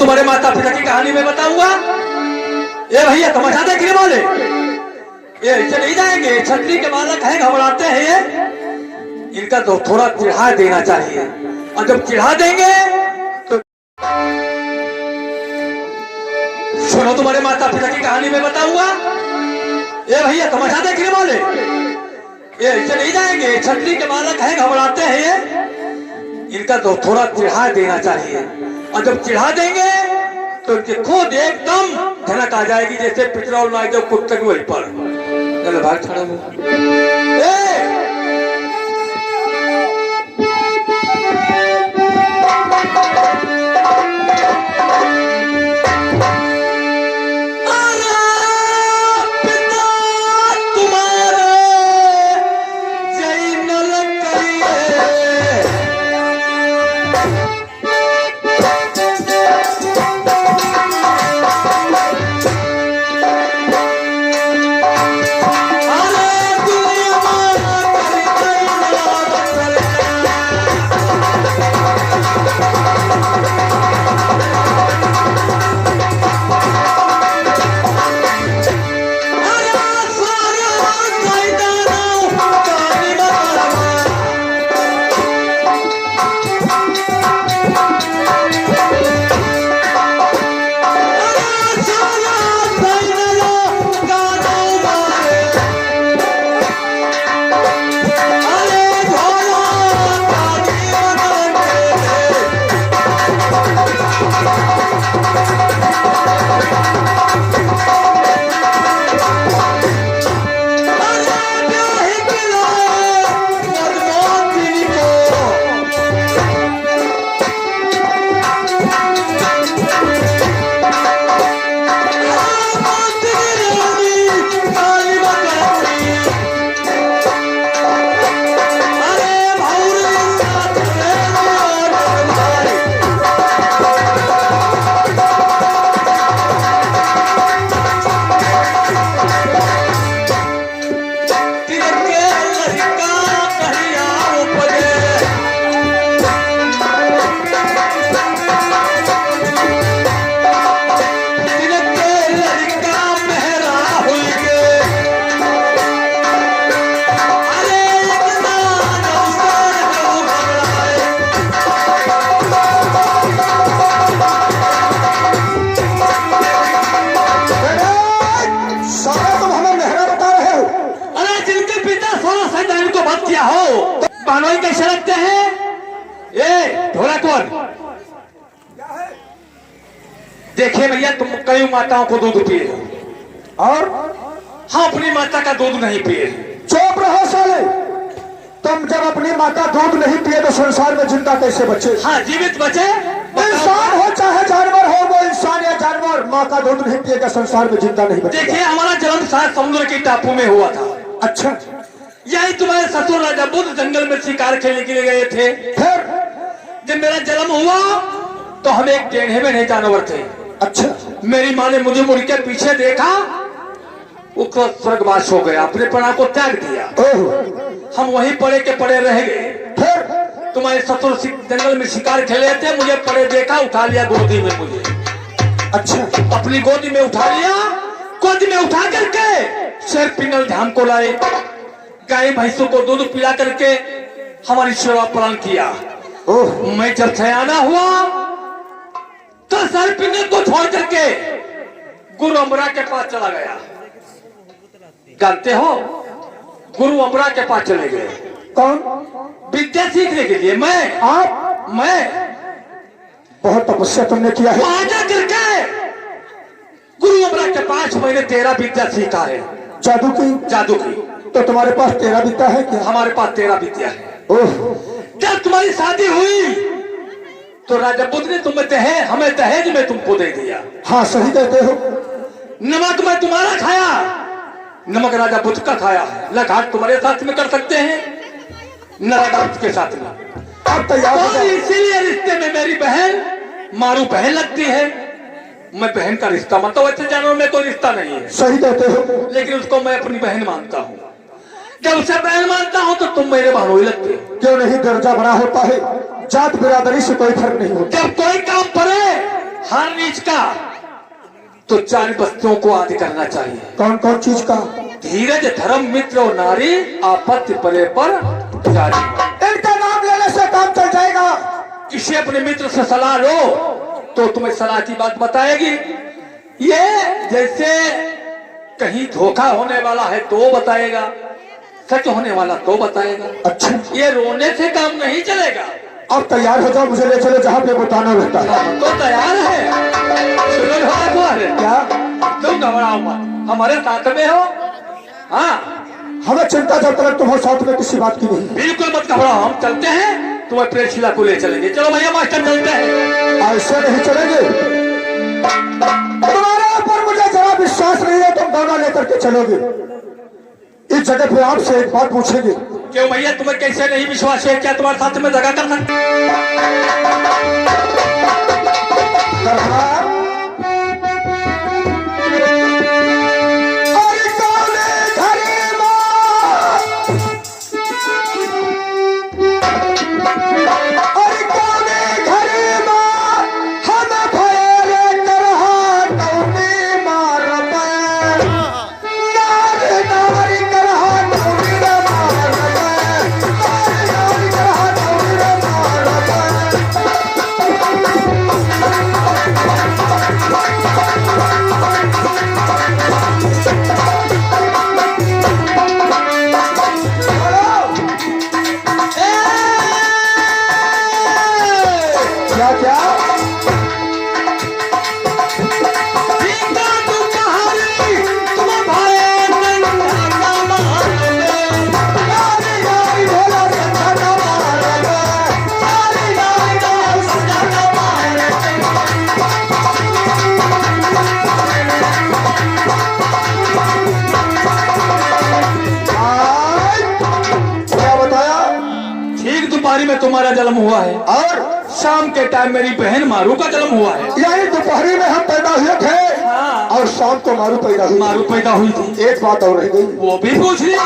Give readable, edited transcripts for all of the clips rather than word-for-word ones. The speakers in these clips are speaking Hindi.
तुम्हारे माता पिता की कहानी मैं बताऊंगा। ये भैया तमाशा देखने वाले ये ऐसे नहीं जाएंगे, छतरी के बालक हैं, घबराते हैं ये। इनका तो थोड़ा चिढ़ा देना चाहिए, और जब चिढ़ा देंगे तो सुनो तुम्हारे माता पिता की कहानी मैं बताऊंगा। ये भैया तमाशा देखने वाले ये ऐसे नहीं जाएंगे, छतरी के बालक हैं, घबराते हैं ये। इनका तो थोड़ा चिढ़ा देना चाहिए, और जब चिढ़ा देंगे तो इनके खुद एकदम धनक आ जाएगी, जैसे पेट्रोल में जब कुत्ते के वही पर चलो भाग खड़ा हो। बानोई कैसे लगते हैं ये ढोलकवर। देखिए भैया तुम कई माताओं को दूध पिए हो और हाँ अपनी माता का दूध नहीं पिए। चुप रहो साले, तुम जब अपनी माता दूध नहीं पिए तो संसार में जिंदा कैसे बचे? हाँ जीवित बचे। इंसान हो चाहे जानवर हो, वो इंसान या जानवर माँ का दूध नहीं पिएगा संसार में जिंदा नहीं बचेगा। देखिए हमारा जन्म शायद समुद्र के टापू में हुआ था। अच्छा, यही तुम्हारे ससुर राजा बुद्ध जंगल में शिकार खेलने के लिए गए थे। फिर जब मेरा जन्म हुआ तो हम एक टेढ़े में नहीं जानवर थे। अच्छा, मेरी माँ ने मुझे मुड़ के पीछे देखा, वो स्वर्गवास हो गया, अपने प्राण को त्याग दिया। हम वहीं पड़े के पड़े रह गए। फिर तुम्हारे ससुर जंगल में शिकार खेले थे, मुझे पड़े देखा, उठा लिया गोदी में मुझे। अच्छा, अपनी गोदी में उठा लिया, गोदी में उठा करके शेर पिंगल धाम को लाए, गाय भैंसों को दूध पिला करके हमारी सेवा पालन किया। मैं जब सयाना हुआ तो शेर पिंगल को छोड़ करके गुरु अमरा के पास चला गया। जानते हो गुरु अमरा के पास चले गए। कौन? विद्या सीखने के लिए। मैं बहुत तपस्या तुमने किया है। आजा करके गुरु अमरा के पास मैंने 13 विद्या सीखा है। जादू की? जादू की। तो तुम्हारे पास 13 विद्या है क्या? हमारे पास 13 विद्या है। जब तुम्हारी शादी हुई तो राजा बुद्ध ने हमें दहेज में तुमको दे दिया। हाँ सही कहते हो। नमक मैं तुम्हारा खाया, नमक राजा बुद्ध का खाया है। लगाट तुम्हारे साथ में कर सकते हैं, न राजा बुद्ध के साथ में। अब तैयार हो जाओ। इसीलिए रिश्ते में मेरी बहन मारू बहन लगती है। मैं बहन का रिश्ता मानता हूँ, ऐसे जानवर में कोई रिश्ता नहीं है। सही कहते हो। लेकिन उसको मैं अपनी बहन मानता हूँ। जब उसे बहन मानता हूँ तो तुम मेरे भानोई लगते हो। क्यों नहीं, दर्जा बड़ा होता है, जात बिरादरी से कोई फर्क नहीं होता। जब कोई काम पड़े हर नीच का तो 4 वस्तुओं को आदि करना चाहिए। कौन कौन चीज का? धीरज, धर्म, मित्र और नारी, आपत्ति पड़े पर जारी। इनका नाम लेने से काम चल जाएगा। किसी अपने मित्र से सलाह लो तो तुम्हें सलाह की बात बताएगी। ये जैसे कहीं धोखा होने वाला है तो बताएगा, सच होने वाला तो बताएगा। अच्छा, ये रोने से काम नहीं चलेगा। अब तैयार हो जाओ, मुझे ले चलो जहाँ पे बताना रहता है। तो तैयार है। सुनो क्या? तुम घबराओ मत, हमारे साथ में हो। हाँ, हमें चिंता जब तक तुम्हारे साथ में किसी बात की नहीं। बिल्कुल मत घबराओ, हम चलते हैं, तुम्हें प्रेषिला को ले चलेंगे। चलो भैया मास्टर, चलते हैं। ऐसे नहीं चलेंगे, तुम्हारे ऊपर मुझे जरा विश्वास नहीं है, तुम दौड़ा लेकर के चलोगे। इस जगह पे आपसे एक बात पूछेंगे। क्यों भैया, तुम्हें कैसे नहीं विश्वास है? क्या तुम्हारे साथ में जगह कर सकते? दोपहरी में तुम्हारा जन्म हुआ है और शाम के टाइम मेरी बहन मारू का जन्म हुआ है। यही दोपहरी में हम पैदा हुए थे। हाँ। और शाम को मारू पैदा हुई। मारू पैदा हुई थी। एक बात और रह गई, वो भी पूछ लीजिए।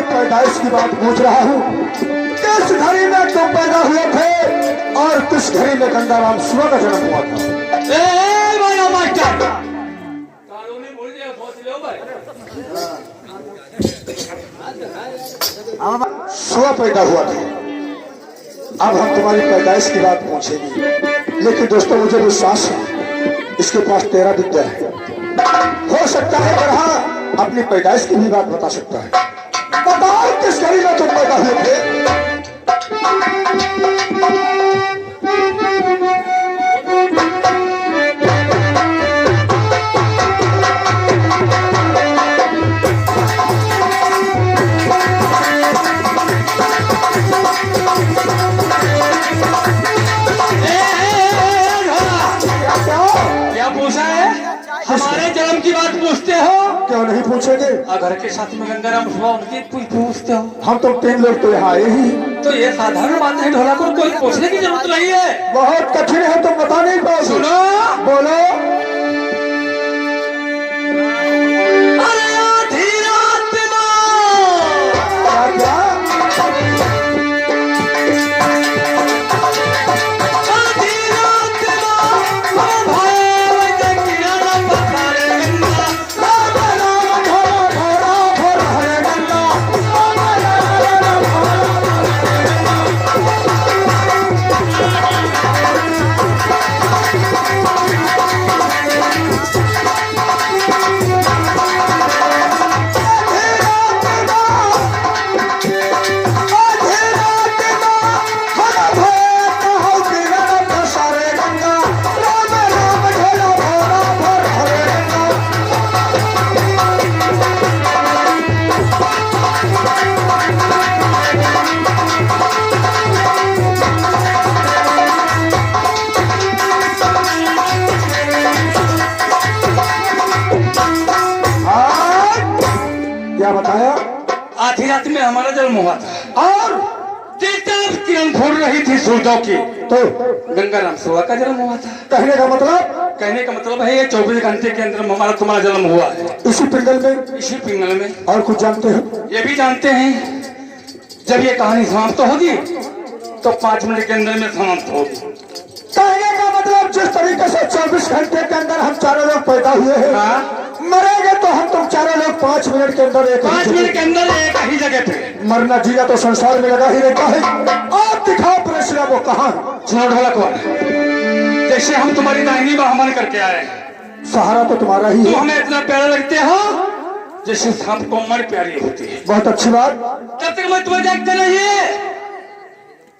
पैदाइश की बात पूछ रहा हूँ। किस घड़ी में तुम पैदा हुए थे और किस घड़ी में गंगाराम शिवा का जन्म हुआ था? शिवा पैदा हुआ था। अब हम तुम्हारी पैदाइश की बात पूछेंगे, लेकिन दोस्तों मुझे विश्वास है इसके पास 13 विद्या है। हो सकता है ग्रह अपनी पैदाइश की भी बात बता सकता है। बताओ किस घड़ी में तुम पैदा हुए थे? क्या पूछा है? हमारे जन्म की बात पूछते हो? क्यों नहीं पूछेंगे? घर के साथ में गंगाराम शिवा उनकी पूछते हो? हम तो 3 लोग तो यहाँ आए ही। तो ये साधारण बात है, ढोला को कोई पूछने की जरूरत नहीं है। बहुत कठिन है, तुम बता नहीं पाओगे। सुनो, बोलो। अरे आधी रात में क्या? आधी रात में हमारा जन्म हुआ था और देवता किरण फोड़ रही थी सूर्यों की, तो गंगाराम सुबह का जन्म हुआ था। कहने का मतलब कहने का मतलब है ये 24 घंटे के अंदर हमारा तुम्हारा जन्म हुआ है, इसी पिंगल में। इसी पिंगल में। और कुछ जानते हो? ये भी जानते हैं जब ये कहानी समाप्त होगी तो 5 मिनट के अंदर में समाप्त होगी। कहने का मतलब जिस तरीके से 24 घंटे के अंदर हम चारों लोग पैदा हुए हैं, हाँ? मरेंगे तो हम तुम चारों लोग 5 मिनट के अंदर एक 5 मिनट के अंदर एक ही जगह पे। मरना जीना तो संसार में लगा ही रहता है। आप दिखाओ प्रेसिया वो कहाँ है? सुनो ढोलक वाला, जैसे हम तुम्हारी दाहिनी बाह हवन करके आए, सहारा तो तुम्हारा ही तुम है। हमें इतना प्यारा लगते हो जैसे सांप को मर प्यारी होती है। बहुत अच्छी बात। जब तक मैं तुम्हें देखते नहीं है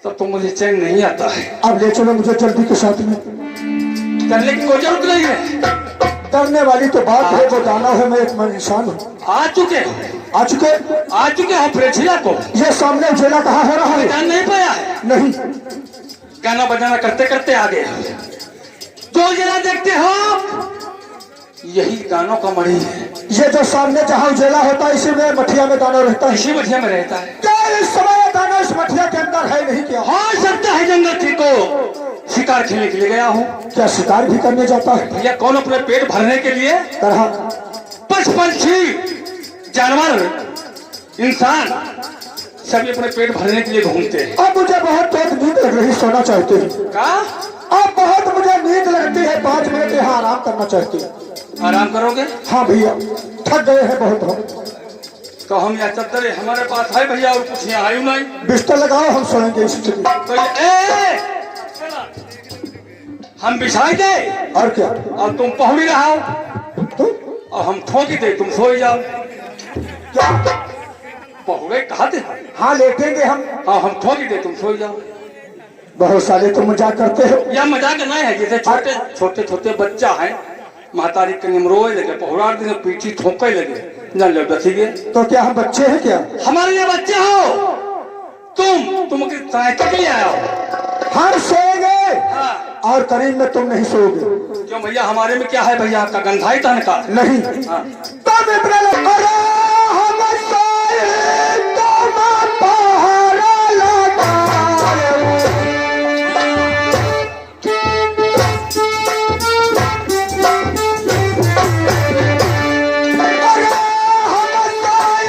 तब तो मुझे चैन नहीं आता है। अब ले चलो मुझे जल्दी के साथ में। करने की कोई जरूरत नहीं है। करने वाली तो बात है, वो दाना है, मैं एक इंसान हूँ। आ चुके आ चुके हो प्रेक्षिला को। ये सामने उजेला कहाँ हो रहा है? जान नहीं पाया है? नहीं, गाना बजाना करते करते आ गए। जो उजेला देखते हो यही गानों का मणि है। ये जो सामने जहाँ उजेला होता है इसी में मठिया में दाना रहता है। इसी मठिया में रहता है। क्या इस समय दाना इस मठिया के अंदर है? नहीं क्या हो सकता है जंगल थी को शिकार खेलने के लिए गया हूँ। क्या शिकार भी करने जाता है? भैया कौन अपने पेट भरने के लिए, तरह पशु पंछी जानवर इंसान सभी अपने पेट भरने के लिए घूमते हैं। अब मुझे बहुत तेज नींद लग रही, सोना चाहते हैं। का अब बहुत मुझे नींद लगती है, 5 मिनट यहाँ आराम करना चाहती हूँ। आराम करोगे? हाँ भैया, थक गए हैं बहुत हम। तो हम यहाँ चद्दर हमारे पास है भैया, और कुछ यहाँ आयु नहीं। बिस्तर लगाओ, हम सोएंगे इसी जगह। तो हम बिछाई दे और क्या? और तुम पहुड़ी रहो तो और हम ठोकी दे, तुम सो जाओ। क्या? पहुड़े कहा थे? हाँ लेटेंगे हम। हाँ हम ठोकी दे, तुम सो जाओ। बहुत सारे तुम मजाक करते हो। यह मजाक नहीं है, जैसे छोटे छोटे छोटे बच्चा है, मातारी कहीं रोए लगे, पहुड़ा दिन पीठी ठोके लगे, न लो दसीगे। तो क्या हम बच्चे हैं क्या? हमारे लिए बच्चे हो तुम सहायता के लिए आया हो। हम सोएंगे हाँ। और करीब में तुम नहीं सोओगे। क्यों भैया, हमारे में क्या है भैया? आपका गंधाई तन का नहीं। हाँ। तब इतना अरे हम सोए तो मैं पहरा लगाए। अरे हम सोए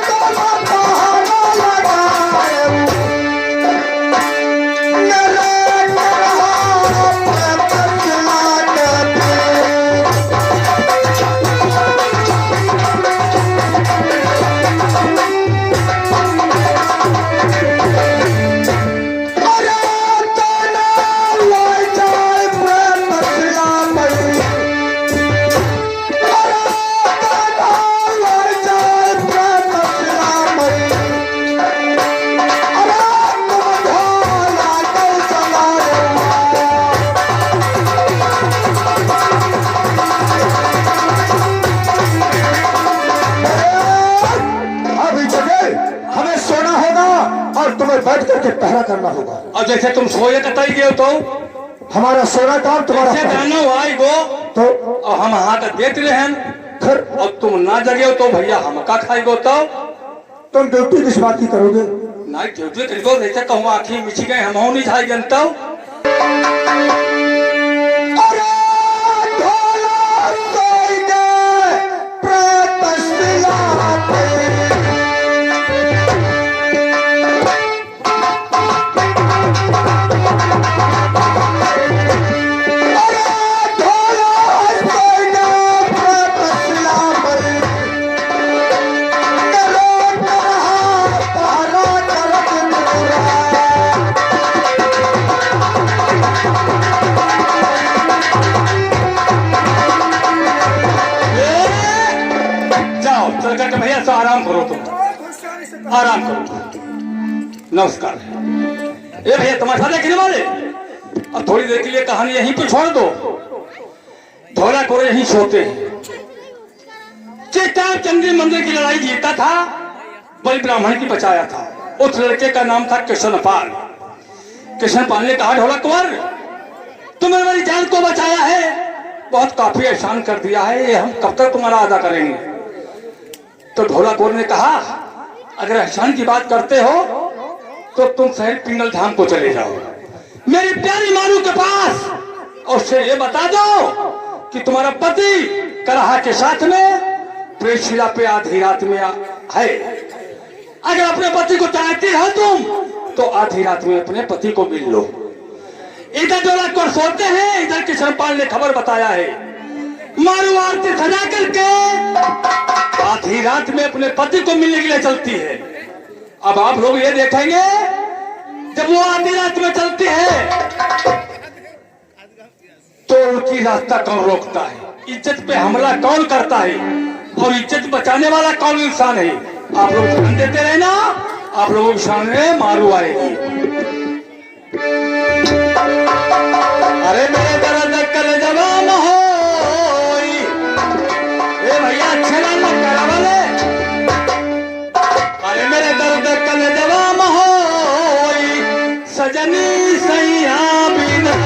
तो मैं पहरा लगाए। मेरे करहा पे तुम्हें बैठ करके पहरा करना होगा। और जैसे तुम सोए कतई गए तो हमारा सोना काम तुम्हारा जैसे पहरा। गानो आई गो तो और हम हाथ देते रहे फिर और तुम ना जगे तो भैया हम का खाई गो तो तुम ड्यूटी किस बात की करोगे? नहीं ड्यूटी करो, जैसे कहूँ आखिर मिची गए हम नहीं खाई जनता। अरे ढोला सोईने प्रेत सिलाते। चल करके भैया तो आराम करो, तुम आराम करो। नमस्कार। ए भैया तमाशा देखने वाले, अब थोड़ी देर के लिए कहानी यहीं पे छोड़ दो। ढोला को यहीं सोते हैं। चेताव चंद्री मंदिर की लड़ाई जीता था, बलि ब्राह्मण की बचाया था। उस लड़के का नाम था कृष्णपाल। कृष्णपाल ने कहा ढोला कुंवर तुमने मेरी जान को बचाया है, बहुत काफी एहसान कर दिया है, ये हम कब तक तुम्हारा अदा करेंगे। तो ढोला कुंवर ने कहा अगर एहसान की बात करते हो तो तुम शहर पिंगल धाम को चले जाओ मेरी प्यारी मारू के पास और उससे ये बता दो कि तुम्हारा पति कराहा के साथ में प्रेषिला पे आधी रात में है। अगर अपने पति को चाहती हो तुम तो आधी रात में अपने पति को मिल लो। इधर जो लड़कों सोते हैं, इधर किशनपाल ने खबर बताया है मारू आरती सजा करके आधी रात में अपने पति को मिलने के लिए चलती है। अब आप लोग ये देखेंगे जब वो आधी रात में चलती है तो उनकी रास्ता कौन रोकता है, इज्जत पे हमला कौन करता है और इज्जत बचाने वाला कौन इंसान है। आप लोग ध्यान देते रहे ना, आप लोगों के सामने मारू आएगी। अरे मेरे दर्द कल जवान हो भैया अच्छे नाम मत करा वाले। अरे मेरे दर्द कल जवान हो सजनी सैया बिना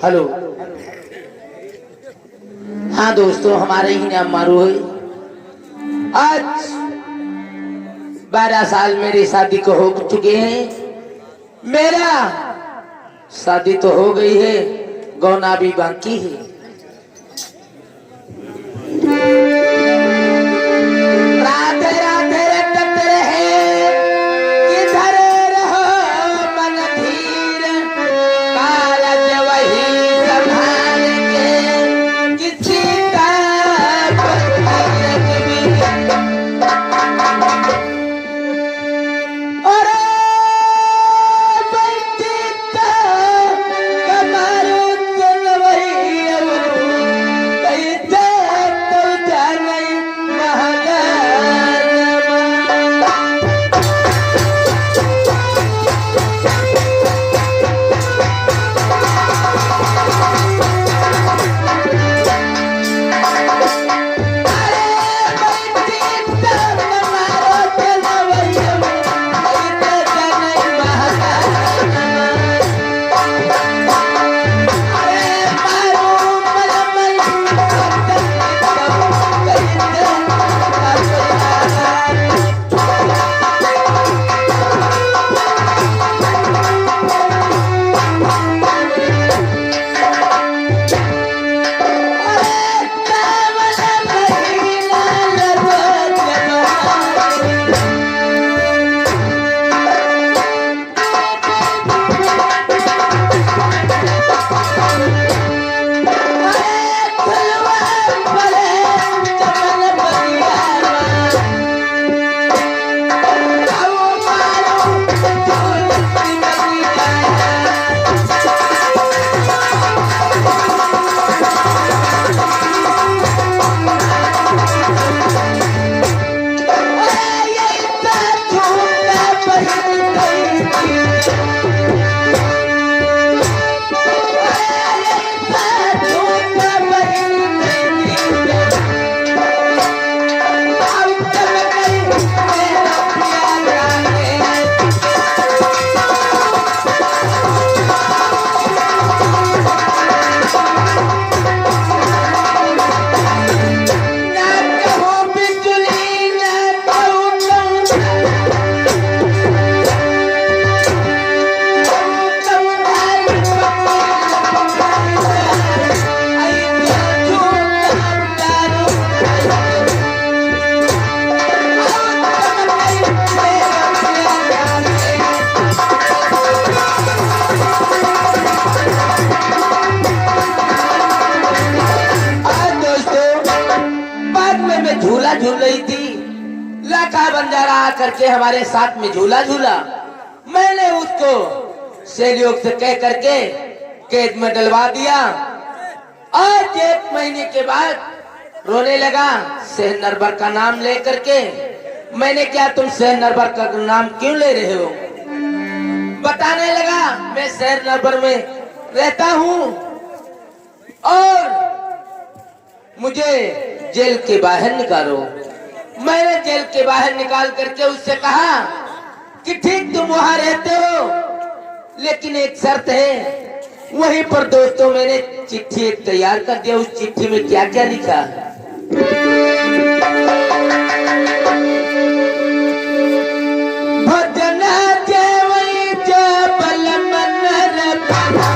हेलो। हाँ दोस्तों, हमारे ही नाम मारू है। आज 12 साल मेरी शादी को हो चुके हैं। मेरा शादी तो हो गई है, गौना भी बाकी है। राधे राधे रटत रहे किधर रहो मन धीर, कारज वही संभाल के किसी का कमर वही करके हमारे साथ में झूला झूला। मैंने उसको सहयोग से कह करके कैद में डलवा दिया। आज 1 महीने के बाद रोने लगा शहर नरबर का नाम ले करके। मैंने क्या, तुम शहर नरबर का नाम क्यों ले रहे हो? बताने लगा मैं शहर नरबर में रहता हूँ और मुझे जेल के बाहर निकालो। मैंने जेल के बाहर निकाल करके उससे कहा कि ठीक तुम वहां रहते हो, लेकिन एक शर्त है। वहीं पर दोस्तों मैंने चिट्ठी एक तैयार कर दिया। उस चिट्ठी में क्या क्या लिखा? भजन जेवई जबल मनर परमा।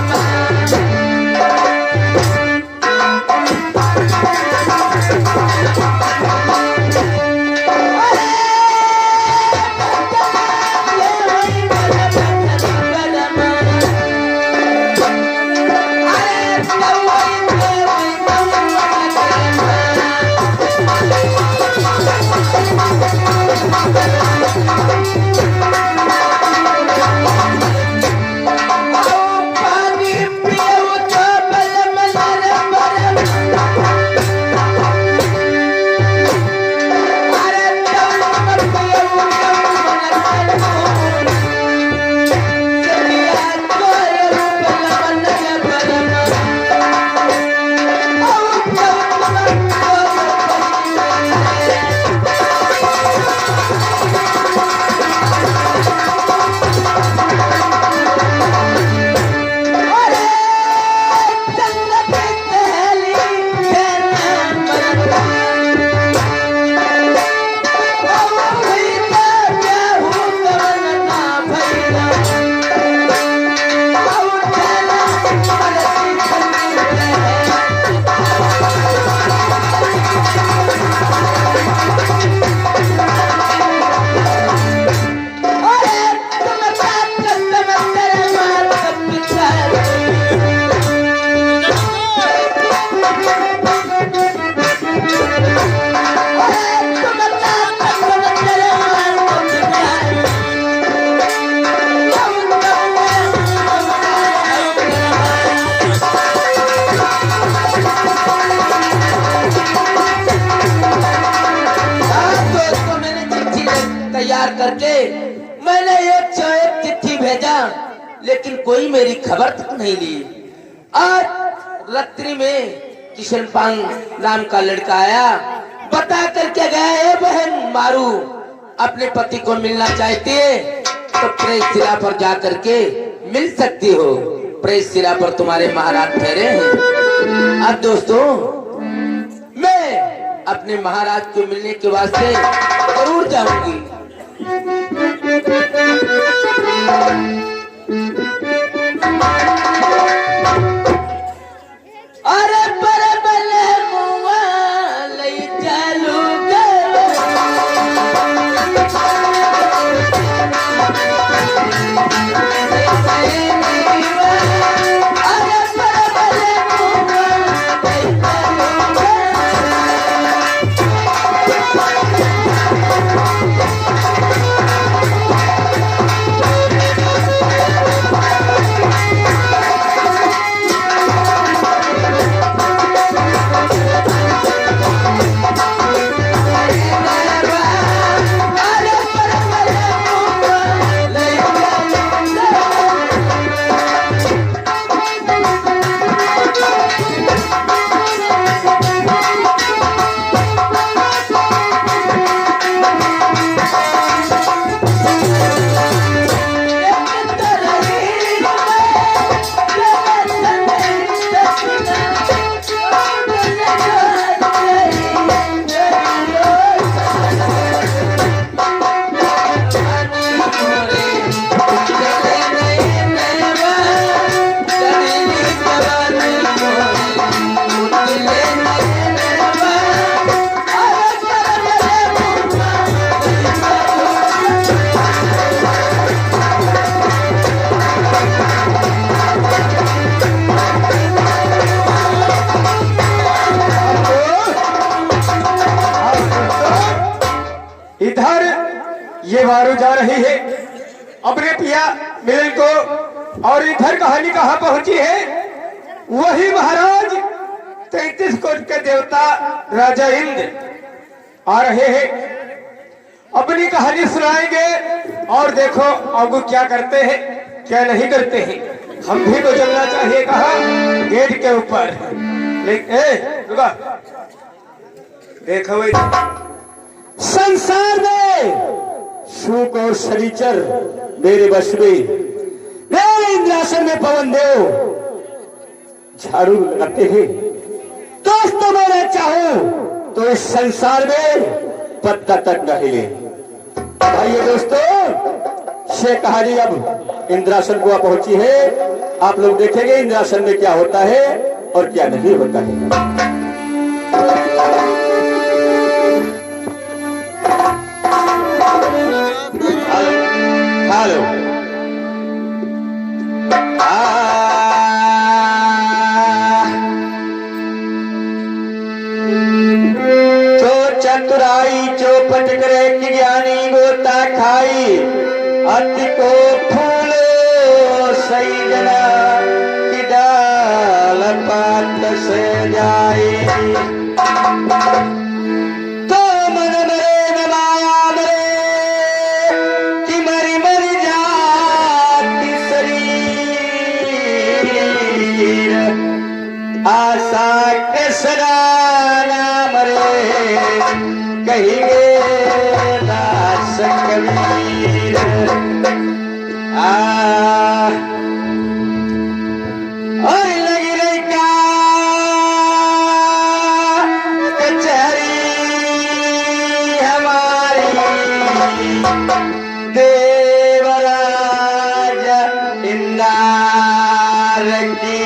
करके मैंने एक से एक चिट्ठी भेजा, लेकिन कोई मेरी खबर तक नहीं ली। आज रात्रि में किशन पांग नाम का लड़का आया, बता करके गया है बहन मारू अपने पति को मिलना चाहती है तो प्रेस शिला पर जा करके मिल सकती हो। प्रेस शिला पर तुम्हारे महाराज ठहरे हैं। अब दोस्तों मैं अपने महाराज को मिलने के वास्ते जरूर जाऊंगी। अरे बले मुआ लई चलू दिया मिलन को। और इधर कहानी कहाँ पहुंची है? वही महाराज 33 कोट के देवता राजा इंद्र आ रहे हैं, अपनी कहानी सुनाएंगे। और देखो अब क्या करते हैं क्या नहीं करते हैं। हम भी तो चलना चाहिए कहा गेट के ऊपर। रुका, देखो भाई, संसार में सुख और शनिचर मेरे वश में, मेरे इंद्रासन में पवन देव झाड़ू लगाते हैं। दोस्तों मैं चाहूं तो इस संसार में पत्ता तक न हिले। भाइयों दोस्तों, से कहानी अब इंद्रासन को पहुंची है। आप लोग देखेंगे इंद्रासन में क्या होता है और क्या नहीं होता है। हेलो, जो चतुराई चौपट करे कि ज्ञानी गोता खाई, अति को फूल सही जना कि डाल पात से जाए। तो मन मरे न माया मरे कि मरी मरी जाती शरीर, आशा के सदा ना मरे कहिए दास कबीर। और लगी लड़का कचहरी हमारी, देवराज इंदार की।